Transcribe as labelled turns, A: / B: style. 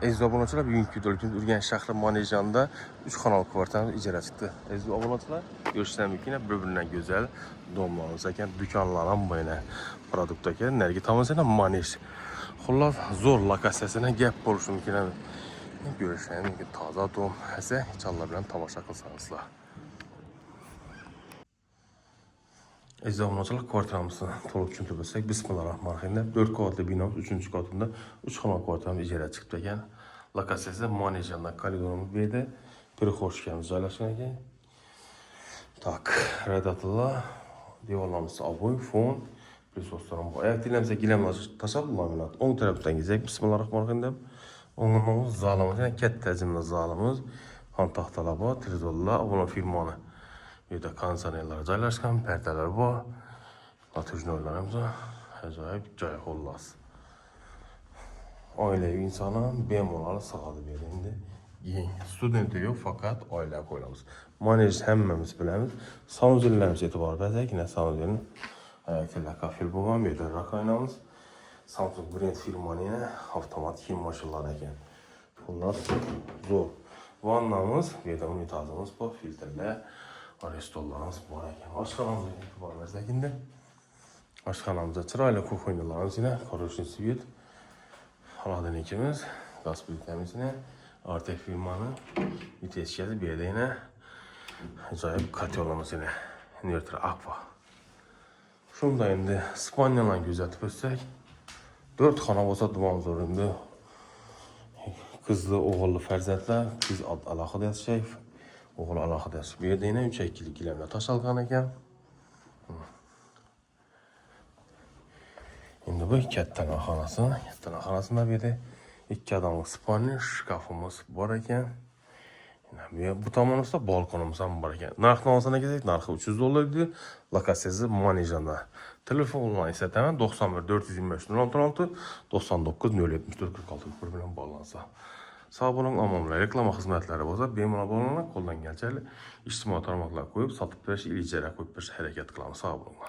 A: Aziz obunachilar, bugungi videoda Urganch shahri Manejanda 3 xonali kvartalamiz ijara chiqdi. Aziz obunachilar, görüşlər mümkün, bir-birindən gözəl domlarımız ekan, dükanlar ham böyle produkt ekan. Nergi tamamıyla Manej. Xullas, zor lokasiyasına gap bo'lishi mumkin. Görüşlər mümkün, taza dom esa inşallah bilan tomosha qilsangizlar. Aziz obunachilar, kvartalamizni to'liq tushuntirib o'tsak, bismillahirrohmanirrohim. 4 qavatli binomiz 3-qavatında 3 xonali kvartalimiz ijara chiqib ekan. Lokatsiyasi Manejanda koridorimiz bu yerda перехожкamiz joylashgan ekan. Tak, radatullah, devorlarimiz oboy, fon, prisvostarim bor. Ayaktilarimiz gilamlar tashab laminat. O'ng tarafdan gizak, bismillahirrohmanirrohim. O'ngimiz zalimiz, yani katta hajmli zalimiz, xon taxtalar bor, televizorlar, avvalo firmani. Bu yerda konditsionerlar joylashgan, pardalar bor. Latujnoylarimiz bor. Ajoyib joy xullas. Oilaviy insonlar bemalol sig'adi bu yerda endi. Studenti yo'q, faqat oila qo'yamiz. Manej hammamiz bilamiz. Sanuzellarimiz e'tibor bersak, sanuzelni ayaklar kafil bo'lgan, bu yerda rakoynamiz. Samsung brend firmaning avtomat kiyim mashinalari ekan. Xullas zo'r. Vannamiz, bu yerda unitazimiz bor, filtrlar, stollarimiz bor ekan. Oshxonamizga e'tibor bersak endi. Oshxonamizda chiroyli kuxonyalarimiz, koroshin svet. Xonadonimiz, gaz plitamizini, Artek firmanın viteskasi bu yerda yana ajoyib kotyolimiz yana inverter Aqua. Shunda endi Spaniyalarni kuzatib o'tsak, 4 xona bo'lsa dumon zo'r endi. Qizli, o'g'illi farzandlar, qiz alohida yashaydi, o'g'il alohida yashaydi. Bu yerda yana 3 gilamlar tashalgan ekan. Endi bu katta xonasida bu yerda 2 odamlik spalni, shkafimiz bor ekan. Bu tomonimizda balkonimiz ham bor ekan. Narxni olsana kelsak, narxi $300 edi. Lokatsiyasi Manejanda. Telefonla esataman 91 425 066 99 074 46 bir bilan bog'lansa. Sog' bo'ling, omon bo'ling. Reklama xizmatlari bo'lsa, bemalol bog'lanib, qo'ldan kelgancha ijtimoiy tarmoqlarga qo'yib, sotib berish, ijara qo'yib berish harakat qilamiz. Sog' bo'ling.